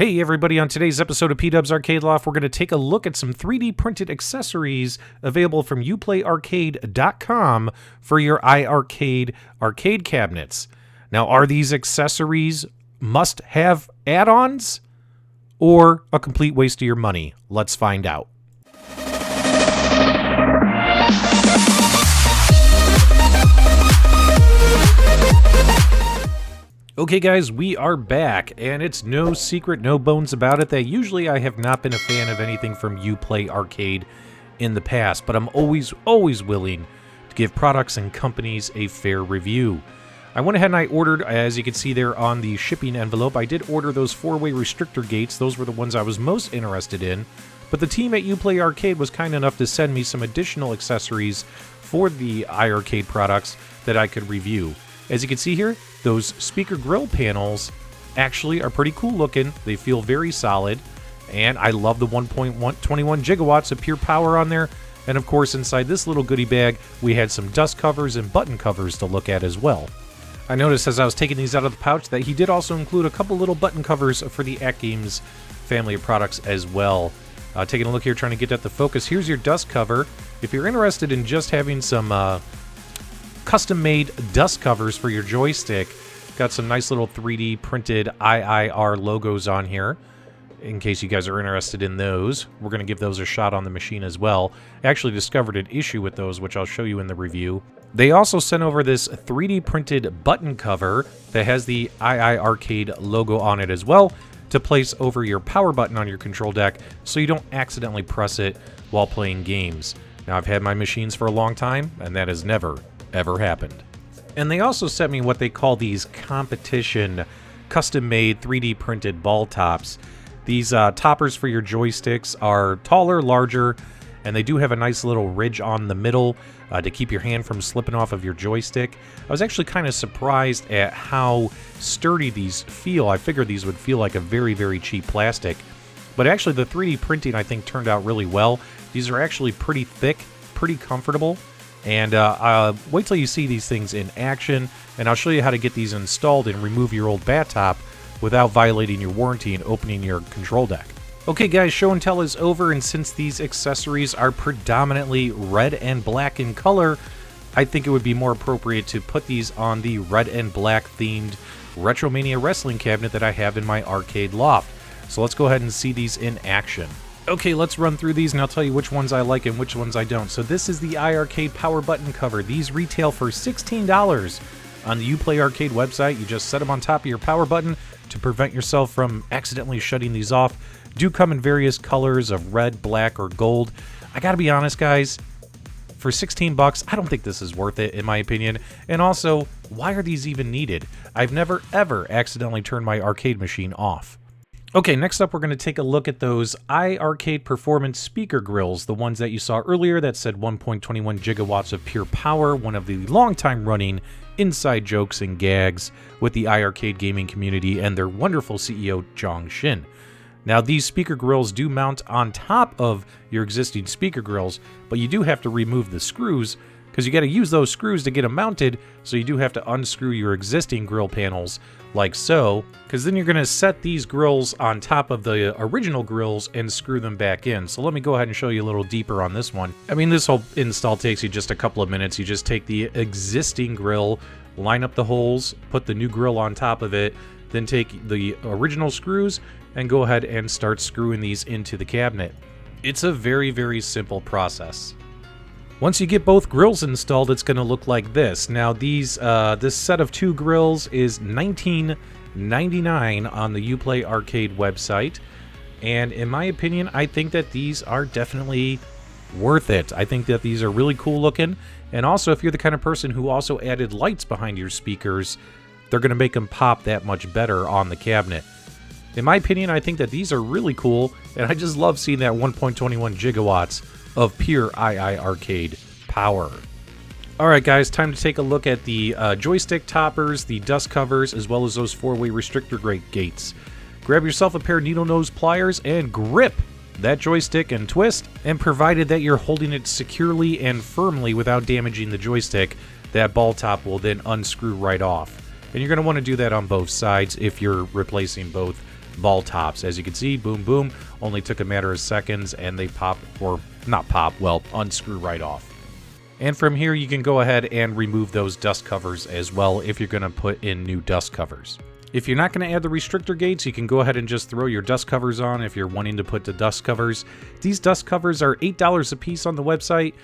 Hey everybody, on today's episode of PDubs Arcade Loft, we're going to take a look at some 3D printed accessories available from UPlayArcade.com for your iiRcade arcade cabinets. Now, are these accessories must-have add-ons or a complete waste of your money? Let's find out. Okay guys, we are back, and it's no secret, no bones about it that usually I have not been a fan of anything from UPlay Arcade in the past, but I'm always willing to give products and companies a fair review. I went ahead and I ordered, as you can see there on the shipping envelope, I did order those 4-way restrictor gates. Those were the ones I was most interested in, but the team at UPlay Arcade was kind enough to send me some additional accessories for the iiRcade products that I could review. As you can see here, those speaker grill panels actually are pretty cool looking. They feel very solid, and I love the 1.21 gigawatts of pure power on there. And of course, inside this little goodie bag, we had some dust covers and button covers to look at as well. I noticed as I was taking these out of the pouch that he did also include a couple little button covers for the AtGames family of products as well. Taking a look here, trying to get at the focus. Here's your dust cover. If you're interested in just having some custom-made dust covers for your joystick, got some nice little 3D printed iiR logos on here. In case you guys are interested in those, we're going to give those a shot on the machine as well. I actually discovered an issue with those, which I'll show you in the review. They also sent over this 3D printed button cover that has the iiRcade logo on it as well, to place over your power button on your control deck so you don't accidentally press it while playing games. Now, I've had my machines for a long time, and that has never ever happened. And they also sent me what they call these competition custom-made 3D printed ball tops. These toppers for your joysticks are taller, larger, and they do have a nice little ridge on the middle to keep your hand from slipping off of your joystick. I was actually kind of surprised at how sturdy these feel. I figured these would feel like a very cheap plastic, but actually the 3D printing I think turned out really well. These are actually pretty thick, pretty comfortable. And wait till you see these things in action, and I'll show you how to get these installed and remove your old bat top without violating your warranty and opening your control deck. Okay guys, show and tell is over, and since these accessories are predominantly red and black in color, I think it would be more appropriate to put these on the red and black themed Retromania wrestling cabinet that I have in my arcade loft. So let's go ahead and see these in action. Okay, let's run through these and I'll tell you which ones I like and which ones I don't. So this is the iiRcade power button cover. These retail for $16 on the UPlay Arcade website. You just set them on top of your power button to prevent yourself from accidentally shutting these off. Do come in various colors of red, black, or gold. I gotta be honest, guys, for 16 bucks, I don't think this is worth it, in my opinion. And also, why are these even needed? I've never, ever accidentally turned my arcade machine off. Okay, next up we're going to take a look at those iiRcade Performance speaker grills, the ones that you saw earlier that said 1.21 gigawatts of pure power, one of the long-time running inside jokes and gags with the iiRcade gaming community and their wonderful CEO, Jong Shin. Now, these speaker grills do mount on top of your existing speaker grills, but you do have to remove the screws, because you got to use those screws to get them mounted, so you do have to unscrew your existing grill panels like so, because then you're going to set these grills on top of the original grills and screw them back in. So let me go ahead and show you a little deeper on this one. I mean, this whole install takes you just a couple of minutes. You just take the existing grill, line up the holes, put the new grill on top of it, then take the original screws and go ahead and start screwing these into the cabinet. It's a very simple process. Once you get both grills installed, it's going to look like this. Now, these this set of 2 grills is $19.99 on the UPlay Arcade website, and in my opinion, I think that these are definitely worth it. I think that these are really cool looking, and also if you're the kind of person who also added lights behind your speakers, they're going to make them pop that much better on the cabinet. In my opinion, I think that these are really cool, and I just love seeing that 1.21 gigawatts of pure iiRcade power. Alright guys, time to take a look at the joystick toppers, the dust covers, as well as those 4-way restrictor gates. Grab yourself a pair of needle nose pliers and grip that joystick and twist, and provided that you're holding it securely and firmly without damaging the joystick, that ball top will then unscrew right off. And you're going to want to do that on both sides if you're replacing both ball tops. As you can see, boom, boom, only took a matter of seconds, and they pop, or not pop, well, unscrew right off. And from here, you can go ahead and remove those dust covers as well if you're going to put in new dust covers. If you're not going to add the restrictor gates, you can go ahead and just throw your dust covers on if you're wanting to put the dust covers. These dust covers are $8 a piece on the website.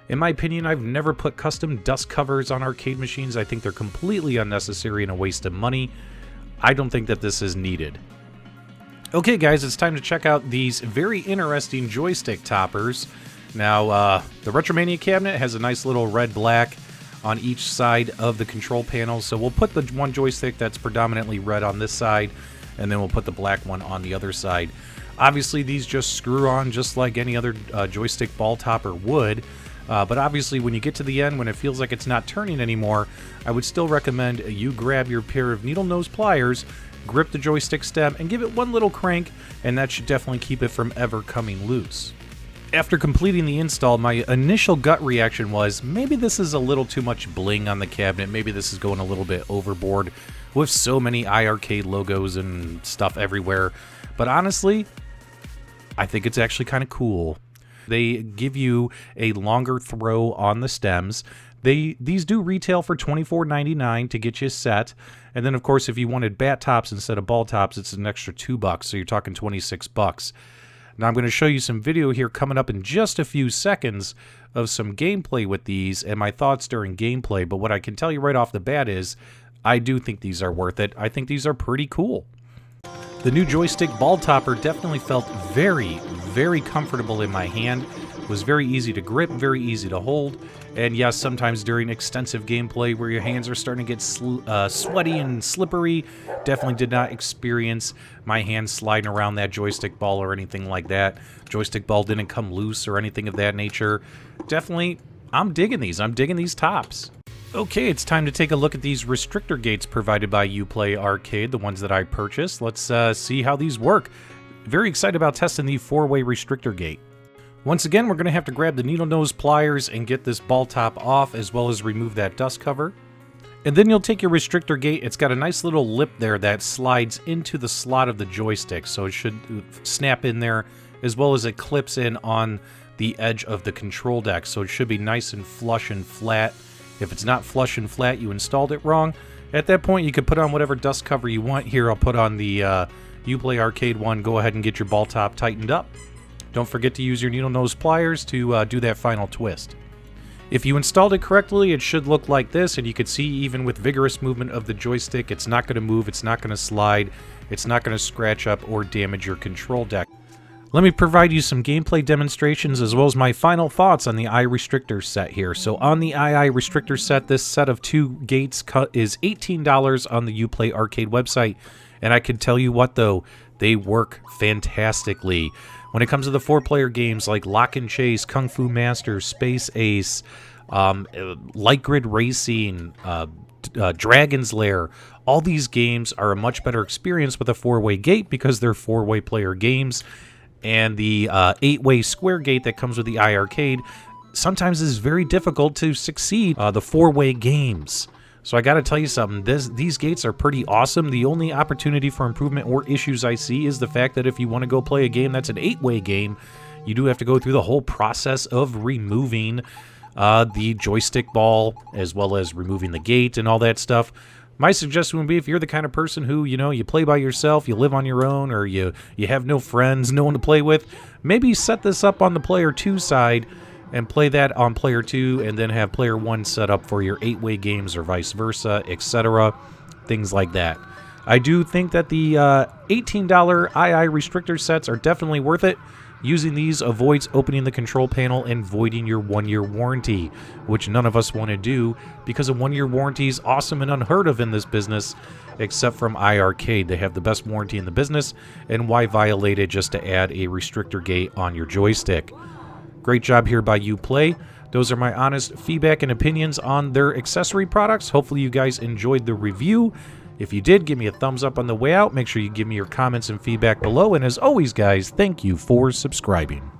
In my opinion, I've never put custom dust covers on arcade machines. I think they're completely unnecessary and a waste of money. I don't think that this is needed. Okay guys, it's time to check out these very interesting joystick toppers. Now, the Retromania cabinet has a nice little red-black on each side of the control panel, so we'll put the one joystick that's predominantly red on this side, and then we'll put the black one on the other side. Obviously, these just screw on just like any other joystick ball topper would, but obviously when you get to the end, when it feels like it's not turning anymore, I would still recommend you grab your pair of needle nose pliers, grip the joystick stem, and give it one little crank, and that should definitely keep it from ever coming loose. After completing the install, my initial gut reaction was, maybe this is a little too much bling on the cabinet, maybe this is going a little bit overboard with so many iiRcade logos and stuff everywhere. But honestly, I think it's actually kind of cool. They give you a longer throw on the stems. These do retail for $24.99 to get you a set. And then, of course, if you wanted bat tops instead of ball tops, it's an extra $2, so you're talking $26. Now I'm going to show you some video here coming up in just a few seconds of some gameplay with these and my thoughts during gameplay, but what I can tell you right off the bat is I do think these are worth it. I think these are pretty cool. The new joystick ball topper definitely felt very, very comfortable in my hand. It was very easy to grip, very easy to hold, and yes, sometimes during extensive gameplay where your hands are starting to get sweaty and slippery, definitely did not experience my hands sliding around that joystick ball or anything like that. Joystick ball didn't come loose or anything of that nature. Definitely, I'm digging these. I'm digging these tops. Okay, it's time to take a look at these restrictor gates provided by UPlay Arcade, the ones that I purchased. Let's see how these work. Very excited about testing the 4-way restrictor gate. Once again, we're going to have to grab the needle nose pliers and get this ball top off, as well as remove that dust cover. And then you'll take your restrictor gate. It's got a nice little lip there that slides into the slot of the joystick, so it should snap in there, as well as it clips in on the edge of the control deck, so it should be nice and flush and flat. If it's not flush and flat, you installed it wrong. At that point, you can put on whatever dust cover you want. Here, I'll put on the UPlay Arcade one. Go ahead and get your ball top tightened up. Don't forget to use your needle nose pliers to do that final twist. If you installed it correctly, it should look like this, and you can see even with vigorous movement of the joystick, it's not going to move, it's not going to slide, it's not going to scratch up or damage your control deck. Let me provide you some gameplay demonstrations as well as my final thoughts on the iiRestrictor set here. So on the iiRestrictor set, this set of 2 gates is $18 on the UPlay Arcade website, and I can tell you what though, they work fantastically. When it comes to the 4-player games like Lock and Chase, Kung Fu Master, Space Ace, Light Grid Racing, Dragon's Lair, all these games are a much better experience with a 4-way gate because they're 4-way player games. And the 8-way square gate that comes with the iiRcade sometimes is very difficult to succeed the 4-way games. So I gotta tell you something, these gates are pretty awesome. The only opportunity for improvement or issues I see is the fact that if you want to go play a game that's an 8-way game, you do have to go through the whole process of removing the joystick ball, as well as removing the gate and all that stuff. My suggestion would be, if you're the kind of person who, you know, you play by yourself, you live on your own, or you have no friends, no one to play with, maybe set this up on the player 2 side and play that on player 2, and then have player 1 set up for your 8-way games or vice versa, etc. Things like that. I do think that the $18 iiRestrictor sets are definitely worth it. Using these avoids opening the control panel and voiding your 1-year warranty, which none of us want to do because a 1-year warranty is awesome and unheard of in this business, except from iiRcade. They have the best warranty in the business, and why violate it just to add a restrictor gate on your joystick? Great job here by UPlay. Those are my honest feedback and opinions on their accessory products. Hopefully you guys enjoyed the review. If you did, give me a thumbs up on the way out. Make sure you give me your comments and feedback below. And as always, guys, thank you for subscribing.